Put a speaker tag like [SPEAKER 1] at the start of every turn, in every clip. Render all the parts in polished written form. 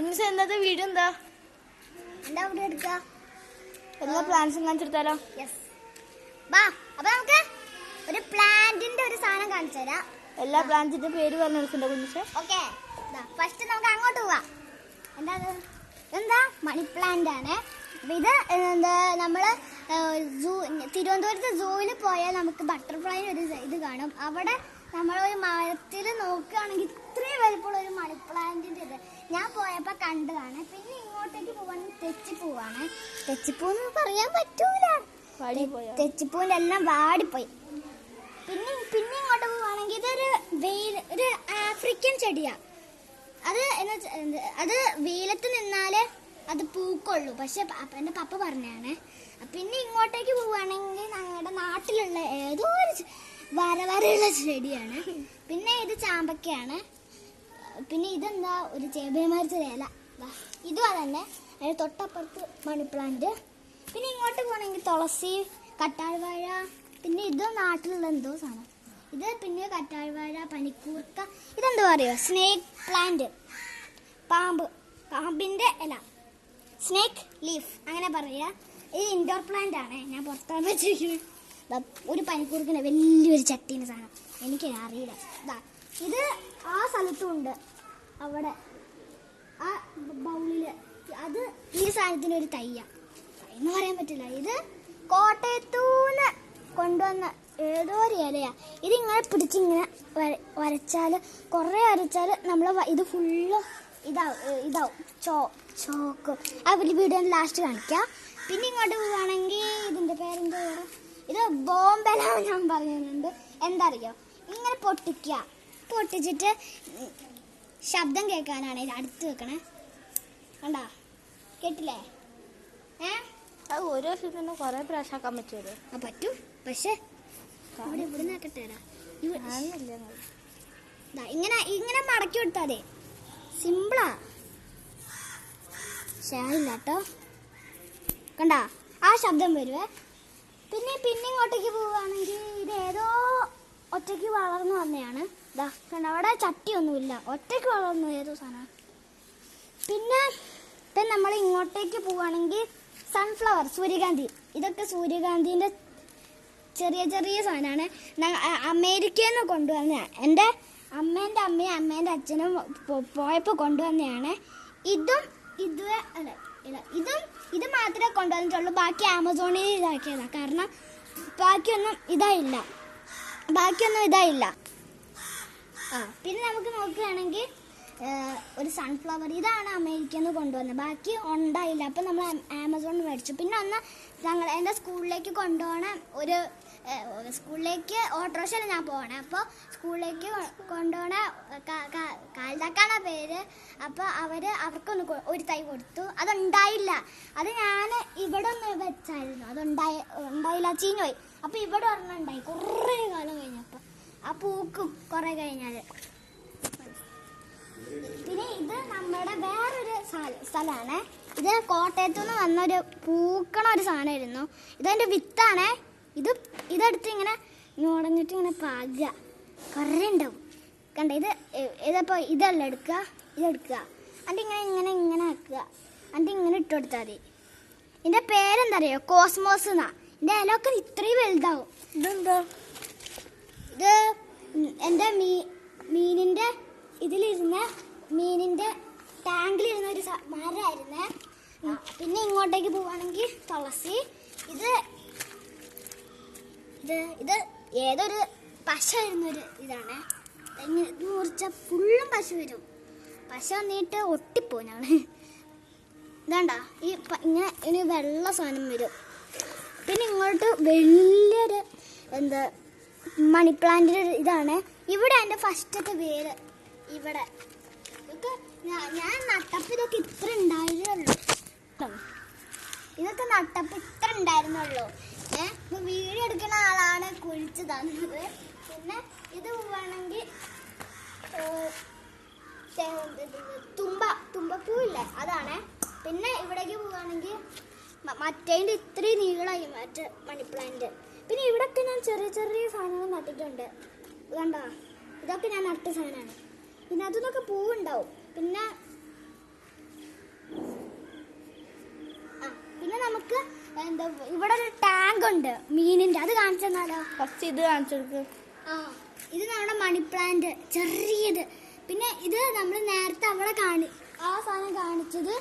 [SPEAKER 1] ഇന്നത്തെ ഇന്നത്തെ വീഡിയോ എന്താ?
[SPEAKER 2] എന്താ വീഡിയോ എടുക്കുക?
[SPEAKER 1] എല്ലാ പ്ലാന്റ്സും കാണിച്ചെടുത്താലോ?
[SPEAKER 2] യെസ്, വാ. അപ്പൊ നമുക്ക് ഒരു പ്ലാന്റിന്റെ ഒരു സാധനം കാണിച്ചു തരാം.
[SPEAKER 1] എല്ലാ പ്ലാന്റിന്റെ പേര് പറഞ്ഞു കൊടുക്കണ്ടോ കുഞ്ഞിച്ചേ?
[SPEAKER 2] ഓക്കെ, ഫസ്റ്റ് നമുക്ക് അങ്ങോട്ട് പോവാം. എന്താ മണി പ്ലാന്റ് ആണ്. ഇത് എന്താ നമ്മള് തിരുവനന്തപുരത്ത് സൂവിൽ പോയാൽ നമുക്ക് ബട്ടർഫ്ലൈ ഒരു ഇത് കാണും. അവിടെ നമ്മളൊരു മരത്തിൽ നോക്കുകയാണെങ്കിൽ ഇത്രയും വലിപ്പമുള്ള ഒരു മണി പ്ലാന്റിന്റെ ഇത് ഞാൻ പോയപ്പോൾ കണ്ടതാണ്. പിന്നെ ഇങ്ങോട്ടേക്ക് പോവാണെങ്കിൽ തെച്ചിപ്പൂവാണ്. തെച്ചിപ്പൂന്ന് പറയാൻ പറ്റൂല, തെച്ചിപ്പൂവിന്റെ എല്ലാം വാടിപ്പോയി. പിന്നെ ഇങ്ങോട്ട് പോവാണെങ്കിൽ ഇതൊരു ആഫ്രിക്കൻ ചെടിയാ. അത് വെയിലത്ത് നിന്നാലേ അത് പൂക്കൊള്ളു. പക്ഷെ എൻ്റെ പപ്പ പറഞ്ഞാണ്. പിന്നെ ഇങ്ങോട്ടേക്ക് പോവുകയാണെങ്കിൽ ഞങ്ങളുടെ നാട്ടിലുള്ള ഏതോ ഒരു വരവരയുള്ള ചെടിയാണ്. പിന്നെ ഇത് ചാമ്പക്കയാണ്. പിന്നെ ഇതെന്താ ഒരു ചേബിമാരുടെ ഇല. ഇതും അതന്നെ. അതിന് തൊട്ടപ്പുറത്ത് മണി പ്ലാന്റ്. പിന്നെ ഇങ്ങോട്ട് പോകണമെങ്കിൽ തുളസി, കറ്റാർവാഴ. പിന്നെ ഇത് നാട്ടിലുള്ള എന്തോ സാധനം. ഇത് പിന്നെ കറ്റാർവാഴ, പനിക്കൂർക്ക. ഇതെന്തോ അറിയോ? Snake plant. പാമ്പിന്റെ ഇല, സ്നേക്ക് ലീഫ് അങ്ങനെ പറയാ. ഇത് ഇൻഡോർ പ്ലാന്റ് ആണ്. ഞാൻ പുറത്താണ് വെച്ചിരിക്കുന്നത്. ഒരു പനിക്കൂർക്കിന്റെ വലിയൊരു ചട്ടീൻ്റെ സാധനം. എനിക്ക് അറിയില്ല. ഇത് ആ സ്ഥലത്തും ഉണ്ട്, അവിടെ ആ ബൗളില്. അത് ഈ സാധനത്തിന് ഒരു തയ്യ എന്ന് പറയാൻ പറ്റില്ല. ഇത് കോട്ടയത്തൂന്ന് കൊണ്ടുവന്ന ഏതോ ഒരു ഇലയാ. ഇതിങ്ങനെ പിടിച്ചിങ്ങനെ വരച്ചാൽ കുറേ വരച്ചാൽ നമ്മൾ ഇത് ഫുള്ള് ഇതാവും ചോക്കും. ആ വീഡിയോ ലാസ്റ്റ് കാണിക്കാം. പിന്നെ ഇങ്ങോട്ട് പോവുകയാണെങ്കിൽ ഇതിൻ്റെ പേരെന്തോ, ഇത് ബോംബെല ഞാൻ പറയുന്നുണ്ട്. എന്താ അറിയോ? ഇങ്ങനെ പൊട്ടിച്ചിട്ട് ശബ്ദം കേൾക്കാനാണ് ഇത് അടുത്ത് വെക്കണേ. കണ്ടാ? കേട്ടില്ലേ?
[SPEAKER 1] അത് ഓരോ വർഷത്തിന് കുറെ പ്രാവശ്യം ആക്കാൻ പറ്റുമല്ലോ.
[SPEAKER 2] പറ്റും. പക്ഷെ ഇവിടെ നോക്കട്ടെ. ഇങ്ങനെ മടക്കി കൊടുത്താലേ സിമ്പിളാ. ഷായില്ല കേട്ടോ. കണ്ടാ? ആ ശബ്ദം വരുവേ. പിന്നെ ഇങ്ങോട്ടേക്ക് പോവുകയാണെങ്കിൽ ഇത് ഏതോ ഒറ്റയ്ക്ക് വളർന്നു വന്നതാണ്. കണ്ട, അവിടെ ചട്ടിയൊന്നുമില്ല, ഒറ്റയ്ക്ക് വളർന്നു ഏതോ സാധനം. പിന്നെ നമ്മൾ ഇങ്ങോട്ടേക്ക് പോവുകയാണെങ്കിൽ സൺഫ്ലവർ, സൂര്യകാന്തി. ഇതൊക്കെ സൂര്യകാന്തിൻ്റെ ചെറിയ സാധനമാണ്. അമേരിക്കയിൽ നിന്ന് കൊണ്ടുവന്ന എൻ്റെ അമ്മേൻ്റെ അമ്മയും അമ്മേൻ്റെ അച്ഛനും പോയപ്പോൾ കൊണ്ടുവന്നതാണ്. ഇത് മാത്രമേ കൊണ്ടുവന്നിട്ടുള്ളൂ. ബാക്കി ആമസോണിൽ ഇതാക്കിയതാണ്. കാരണം ബാക്കിയൊന്നും ഇതായില്ല. പിന്നെ നമുക്ക് നോക്കുകയാണെങ്കിൽ ഒരു സൺഫ്ലവർ, ഇതാണ് അമേരിക്കയിൽ നിന്ന് കൊണ്ടുവന്നത്. ബാക്കി ഉണ്ടായില്ല. അപ്പം നമ്മൾ ആമസോണിൽ മേടിച്ചു. പിന്നെ എൻ്റെ സ്കൂളിലേക്ക് സ്കൂളിലേക്ക് ഓട്ടോറിക്ഷയിൽ ഞാൻ പോകണേ. അപ്പോൾ സ്കൂളിലേക്ക് കൊണ്ടുപോകണ കാൽതാക്കാണ് പേര്. അപ്പോൾ അവർക്കൊന്ന് ഒരു തൈ കൊടുത്തു. അതുണ്ടായില്ല. അത് ഞാൻ ഇവിടെ ഒന്ന് വെച്ചായിരുന്നു. ഉണ്ടായില്ല, ചീഞ്ഞുപോയി. അപ്പോൾ ഇവിടെ ഒരെണ്ണം ഉണ്ടായി കുറേ കാലം കഴിഞ്ഞപ്പോൾ. ആ പൂക്കും കുറേ കഴിഞ്ഞാൽ. പിന്നെ ഇത് നമ്മുടെ വേറൊരു സ്ഥലമാണ്. ഇത് കോട്ടയത്തുനിന്ന് വന്നൊരു പൂക്കണ ഒരു സാധനമായിരുന്നു. ഇതെൻ്റെ വിത്താണ്. ഇതെടുത്ത് ഇങ്ങനെ നുടഞ്ഞിട്ട് ഇങ്ങനെ പാകുക. കുറേ ഉണ്ടാവും. കണ്ട, ഇതിപ്പോൾ ഇതെല്ലാം ഇതെടുക്കുക. എന്നിട്ട് ഇങ്ങനെ ആക്കുക. എന്നിട്ട് ഇങ്ങനെ ഇട്ട് കൊടുത്താൽ മതി. ഇതിൻ്റെ പേരെന്താ അറിയോ? കോസ്മോസ് എന്നാ. ഇതിൻ്റെ ഇലയൊക്കെ ഇത്രയും വലുതാവും. ഇതെന്തോ? ഇത് എൻ്റെ മീനിൻ്റെ ടാങ്കിലിരുന്ന ഒരു മരമായിരുന്നേ. പിന്നെ ഇങ്ങോട്ടേക്ക് പോവുകയാണെങ്കിൽ തുളസി. ഇത് ഏതൊരു പശ വരുന്നൊരു ഇതാണ്. ഇത് മുറിച്ച ഫുള്ളും പശ വരും. പശ വന്നിട്ട് ഒട്ടിപ്പോവും ഞങ്ങൾ. ഇതാണ്ടാ, ഇങ്ങനെ വെള്ള സാധനം വരും. പിന്നെ ഇങ്ങോട്ട് വലിയൊരു മണി പ്ലാന്റിൻ്റെ ഇതാണ്. ഇവിടെ എൻ്റെ ഫസ്റ്റത്തെ വേര്. ഇവിടെ ഞാൻ നട്ടപ്പോൾ ഇതൊക്കെ ഇത്ര ഉണ്ടായിരുന്നുള്ളൂ. വീഡിയോ എടുക്കുന്ന ആളാണ് കുഴിച്ച് തന്നത്. പിന്നെ ഇത് പോവുകയാണെങ്കിൽ തുമ്പപ്പൂവില്ലേ, അതാണ്. പിന്നെ ഇവിടേക്ക് പോവുകയാണെങ്കിൽ മറ്റേതിൻ്റെ ഇത്രയും നീളമായി മറ്റേ മണി പ്ലാന്റ്. പിന്നെ ഇവിടെയൊക്കെ ഞാൻ ചെറിയ സാധനങ്ങൾ നട്ടിട്ടുണ്ട്. കണ്ടോ? ഇതൊക്കെ ഞാൻ നട്ട സാധനമാണ്. പിന്നെ അതിനൊക്കെ പൂവുണ്ടാവും. പിന്നെ നമുക്ക് എന്താ ഇവിടെ ഒരു ടാങ്ക് ഉണ്ട് മീനിന്റെ, അത് കാണിച്ചു തന്നാലോ?
[SPEAKER 1] ഫസ്റ്റ് ഇത് കാണിച്ചെടുക്ക്.
[SPEAKER 2] ആ, ഇത് നമ്മുടെ മണി പ്ലാന്റ് ചെറിയത്. പിന്നെ ഇത് നമ്മൾ നേരത്തെ അവിടെ ആ സാധനം കാണിച്ചത്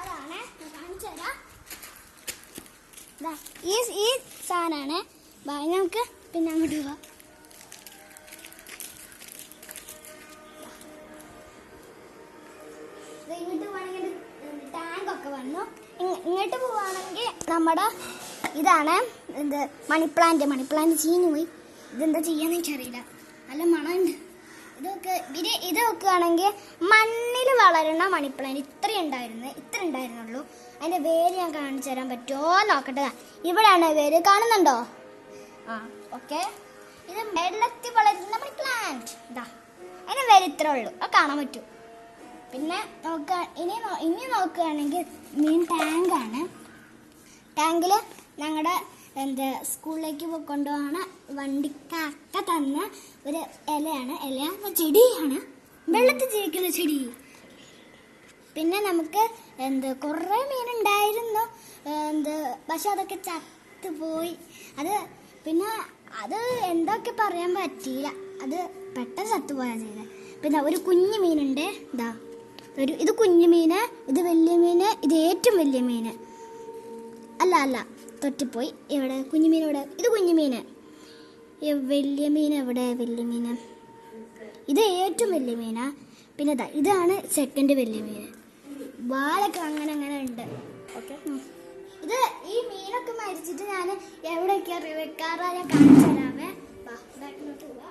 [SPEAKER 2] അതാണ്, കാണിച്ചു തരാം. ഈ സാധനമാണ്. നമുക്ക് പിന്നെ അങ്ങോട്ട് പോവാം. ഇങ്ങോട്ട് പോവാണെങ്കിൽ ടാങ്ക് ഒക്കെ വന്നു. ഇങ്ങോട്ട് പോവാണെങ്കിൽ നമ്മുടെ ഇതാണ് എന്ത് മണി പ്ലാന്റ് ചീഞ്ഞു പോയി. ഇതെന്താ ചെയ്യാന്ന് എനിക്കറിയില്ല, നല്ല മണമുണ്ട്. ഇത് വെക്കുകയാണെങ്കിൽ മണ്ണിൽ വളരുന്ന മണി പ്ലാന്റ് ഇത്ര ഉണ്ടായിരുന്നുള്ളൂ. അതിന്റെ വേര് ഞാൻ കാണിച്ചു തരാൻ പറ്റുമോ നോക്കട്ടെ. ഇവിടെയാണ് വേര്, കാണുന്നുണ്ടോ? ആ, ഓക്കെ. ഇത് വെള്ളത്തിൽ വളരുന്ന മണി പ്ലാന്റ്. ഇതാ അതിന്റെ വേര് ഇത്രേ ഉള്ളൂ, അത് കാണാൻ പറ്റും. പിന്നെ ഇനി നോക്കുകയാണെങ്കിൽ മീൻ ടാങ്കാണ്. ടാങ്കിൽ ഞങ്ങളുടെ സ്കൂളിലേക്ക് കൊണ്ടുപോകണ വണ്ടിക്കാക്ക തന്ന ഒരു ഇലയാണ്. ചെടിയാണ്, വെള്ളത്തിൽ ജീവിക്കുന്ന ചെടി. പിന്നെ നമുക്ക് കുറേ മീനുണ്ടായിരുന്നു, പക്ഷെ അതൊക്കെ ചത്തുപോയി. പിന്നെ അത് എന്തൊക്കെ പറയാൻ പറ്റിയില്ല, അത് പെട്ടെന്ന് ചത്തുപോയാ ചെയ്തത്. പിന്നെ ഒരു കുഞ്ഞു മീനുണ്ട്, ഇത് കുഞ്ഞു മീന്, ഇത് വലിയ മീന്, ഇത് ഏറ്റവും വലിയ മീന്. അല്ല തൊറ്റിപ്പോയി. എവിടെ കുഞ്ഞു മീൻ? എവിടെ? ഇത് കുഞ്ഞു മീന്. വലിയ മീൻ എവിടെ? വലിയ മീന് ഇത് ഏറ്റവും വലിയ മീനാ. പിന്നെ ഇതാണ് സെക്കൻഡ് വലിയ മീന്. വാലൊക്കെ അങ്ങനെ ഉണ്ട്. ഓക്കെ. ഇത് ഈ മീനൊക്കെ മരിച്ചിട്ട് ഞാൻ എവിടെയൊക്കെയാ വെക്കാറാ ഞാൻ കാണിച്ചു തരാമേ. ബാക്കിലോട്ട് പോവാ.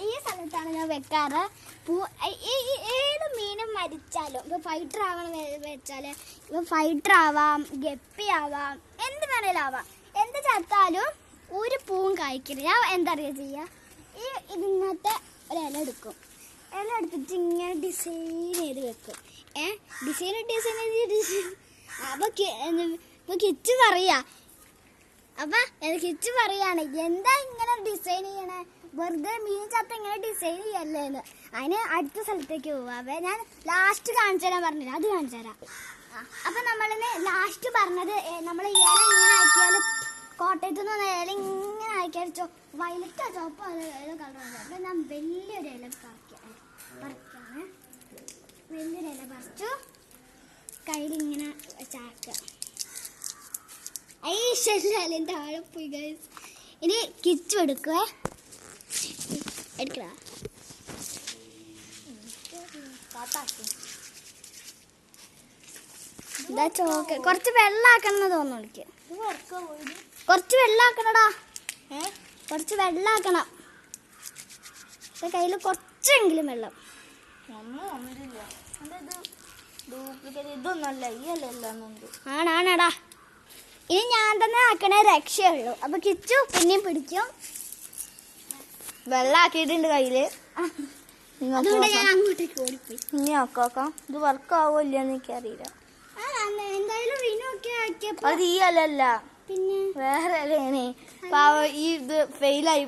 [SPEAKER 2] ഈ സ്ഥലത്താണ് ഞാൻ വെക്കാറ്. ഏത് മീനും മരിച്ചാലും ഇപ്പൊ ഫൈറ്റർ ആവണം വെച്ചാല് ഇപ്പൊ ഫൈറ്റർ ആവാം, ഗപ്പി ആവാം, എന്ത് വേണേലും ആവാം. എന്ത് ചത്താലും ഒരു പൂവും കായ്ക്കില്ല. ഞാൻ എന്താ അറിയാ ചെയ്യാ, ഇതിനകത്ത് ഒരു ഇല എടുക്കും. ഇല എടുത്തിട്ട് ഇങ്ങനെ ഡിസൈൻ ചെയ്ത് വെക്കും. ഡിസൈൻ അപ്പൊ കിച്ചു പറയാ കിച്ചു പറയാണ് എന്താ ഇങ്ങനെ ഡിസൈൻ ചെയ്യണേ, വെറുതെ മീൻ ചത്ത ഇങ്ങനെ ഡിസൈൻ ചെയ്യല്ലേന്ന്. അതിന് അടുത്ത സ്ഥലത്തേക്ക് പോവാവേ. ഞാൻ ലാസ്റ്റ് കാണിച്ചു തരാൻ പറഞ്ഞില്ല, അത് കാണിച്ചു തരാം. അപ്പൊ നമ്മളിന്ന് ലാസ്റ്റ് പറഞ്ഞത് നമ്മൾ ഇല ഇങ്ങനെ ആക്കിയാലും കോട്ടയത്ത് നിന്ന് ഇല ഇങ്ങനെ ആക്കിയാൽ വയലറ്റോ ചോപ്പോ ഏതോ കളറാണ്. അപ്പൊ ഞാൻ വലിയൊരു ഇല പറിക്കാണ്. വലിയൊരു ഇല പറിച്ചു കയ്യിലിങ്ങനെ ചാക്കുക. ഇലന്റെ ആഴെ പോയി ഗൈസ്. ഇനി കിച്ചു എടുക്കുവേ. എടുക്കടാ. ഇതാ ചോക്ക്. കുറച്ച് വെള്ളാക്കണം തോന്നുന്നു എനിക്ക്. കുറച്ച് വെള്ളാക്കണടാ, കുറച്ച് വെള്ളാക്കണം. കയ്യിൽ കുറച്ചെങ്കിലും വെള്ളം. ആണാടാ. ഇനി ഞാൻ തന്നെ ആക്കണേ രക്ഷയുള്ളൂ. അപ്പൊ കിച്ചു പിന്നെയും പിടിക്കും.
[SPEAKER 1] വെള്ളാക്കിയിട്ടുണ്ട് കയ്യില്,
[SPEAKER 2] അതുകൊണ്ട് ഞാൻ അങ്ങോട്ടേക്ക് ഓടിപ്പോയി.
[SPEAKER 1] ഇനി നോക്കാം ഇത് വർക്ക് ആവോല്ലെന്ന് എനിക്കറിയില്ല.
[SPEAKER 2] എന്തായാലും
[SPEAKER 1] അത് ഈ അല്ല,
[SPEAKER 2] പിന്നെ
[SPEAKER 1] വേറെ അല്ലേ. പാവ ഈ ഇത് ഫെയിലായി.